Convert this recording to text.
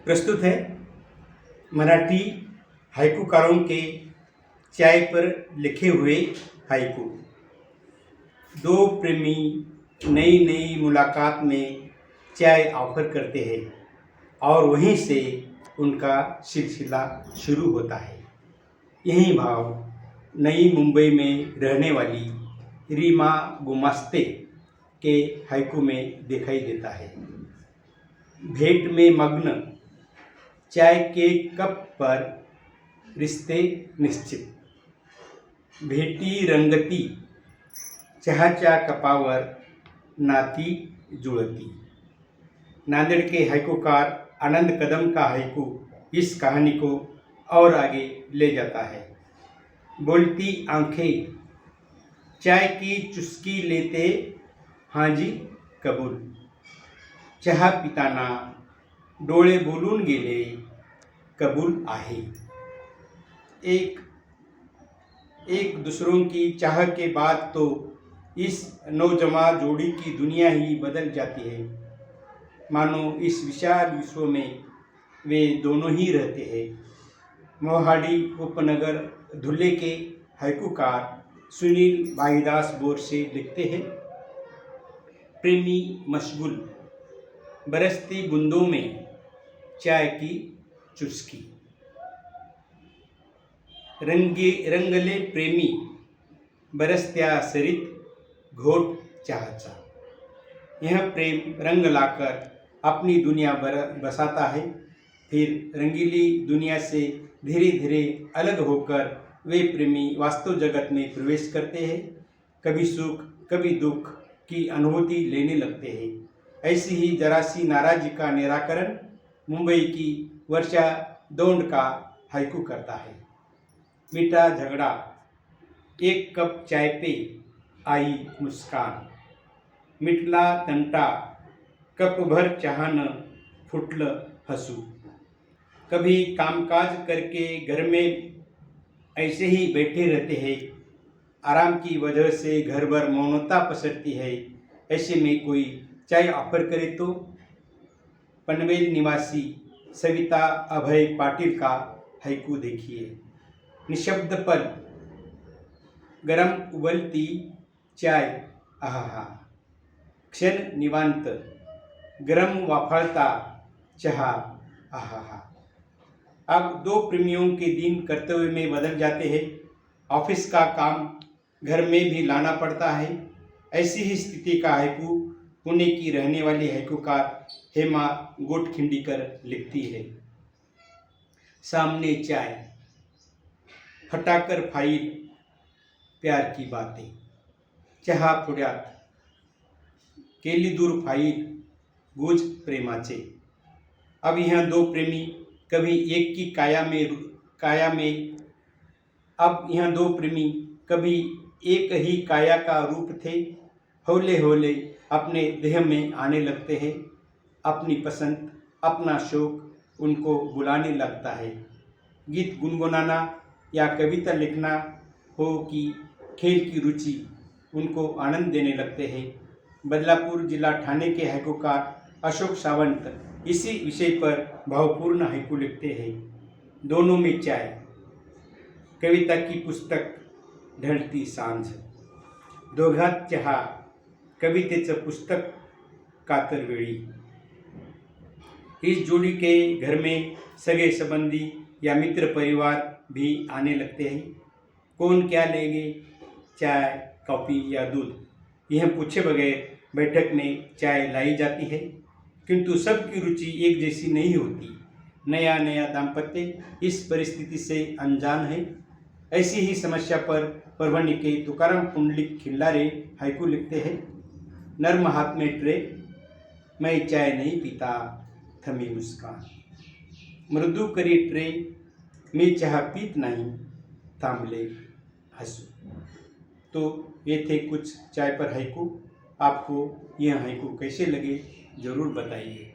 प्रस्तुत है मराठी हाइकूकारों के चाय पर लिखे हुए हाइकू। दो प्रेमी नई नई मुलाकात में चाय ऑफर करते हैं और वहीं से उनका सिलसिला शुरू होता है। यही भाव नई मुंबई में रहने वाली रीमा गुमास्ते के हाइकू में दिखाई देता है। भेंट में मग्न चाय के कप पर रिश्ते निश्चित, भेटी रंगती चहाच्या कपावर नाती जुळती। नांदेड़ के हाइकूकार आनंद कदम का हाइकू इस कहानी को और आगे ले जाता है। बोलती आंखें चाय की चुस्की लेते, हाँ जी कबूल। चहा पिताना डोळे बोलून गेले, कबूल आहे। एक दूसरों की चाह के बाद तो इस नौजवां जोड़ी की दुनिया ही बदल जाती है। मानो इस विशाल विश्व में वे दोनों ही रहते हैं। मोहाड़ी उपनगर धुले के हाइकूकार सुनील भाईदास बोरसे लिखते हैं, प्रेमी मशगूल बरसती बूंदों में चाय की चुस्की। रंगले प्रेमी बरसत्या सरित घोट चहाचा। यह प्रेम रंग लाकर अपनी दुनिया बसाता है। फिर रंगीली दुनिया से धीरे धीरे अलग होकर वे प्रेमी वास्तव जगत में प्रवेश करते हैं। कभी सुख कभी दुख की अनुभूति लेने लगते हैं। ऐसी ही जरा सी नाराजी का निराकरण मुंबई की वर्षा दौंड का हाइकू करता है। मीठा झगड़ा, एक कप चाय पे आई मुस्कान। मिटला तंटा, कप भर चहान फुटलं हसू। कभी कामकाज करके घर में ऐसे ही बैठे रहते हैं। आराम की वजह से घर भर मौनता पसरती है। ऐसे में कोई चाय ऑफर करे तो पनवेल निवासी सविता अभय पाटिल का हाइकू देखिए। निशब्द पल, गरम उबलती चाय, आहा। क्षण निवांत, गरम वाफाळता चहा, आहा। अब दो प्रेमियों के दिन कर्तव्य में बदल जाते हैं। ऑफिस का काम घर में भी लाना पड़ता है। ऐसी ही स्थिति का हाइकू पुणे की रहने वाली हाइकूकार हेमा गोटखिंडीकर लिखती है। सामने चाय, हटाकर फाईल, प्यार की बातें। चहा पुड्यात, केली दूर फाईल, गुज प्रेमाचे। अब यह दो प्रेमी कभी एक की अब यह दो प्रेमी कभी एक ही काया का रूप थे। हौले हौले अपने देह में आने लगते हैं। अपनी पसंद अपना शौक उनको बुलाने लगता है। गीत गुनगुनाना या कविता लिखना हो कि खेल की रुचि उनको आनंद देने लगते हैं। बदलापुर जिला ठाणे के हाइकूकार अशोक सावंत इसी विषय पर भावपूर्ण हाइकू लिखते हैं। दोनों में चाय, कविता की पुस्तक, ढळती सांझ। दोघात चहा, कवितेचं पुस्तक, कातर वेळी। इस जोड़ी के घर में सगे संबंधी या मित्र परिवार भी आने लगते हैं। कौन क्या लेंगे, चाय कॉफ़ी या दूध, यह पूछे बगैर बैठक में चाय लाई जाती है। किंतु सबकी रुचि एक जैसी नहीं होती। नया नया दाम्पत्य इस परिस्थिति से अनजान है। ऐसी ही समस्या पर परभणी के तुकाराम पुंडलिक खिल्लारे हाइकू लिखते हैं। नर्म हाथ में ट्रे, मैं चाय नहीं पीता, थमी मुस्कान। मृदू करी ट्रे, मैं चहा पीत नहीं, थांबले हंसू। तो ये थे कुछ चाय पर हाइकू। आपको यह हाइकू कैसे लगे ज़रूर बताइए।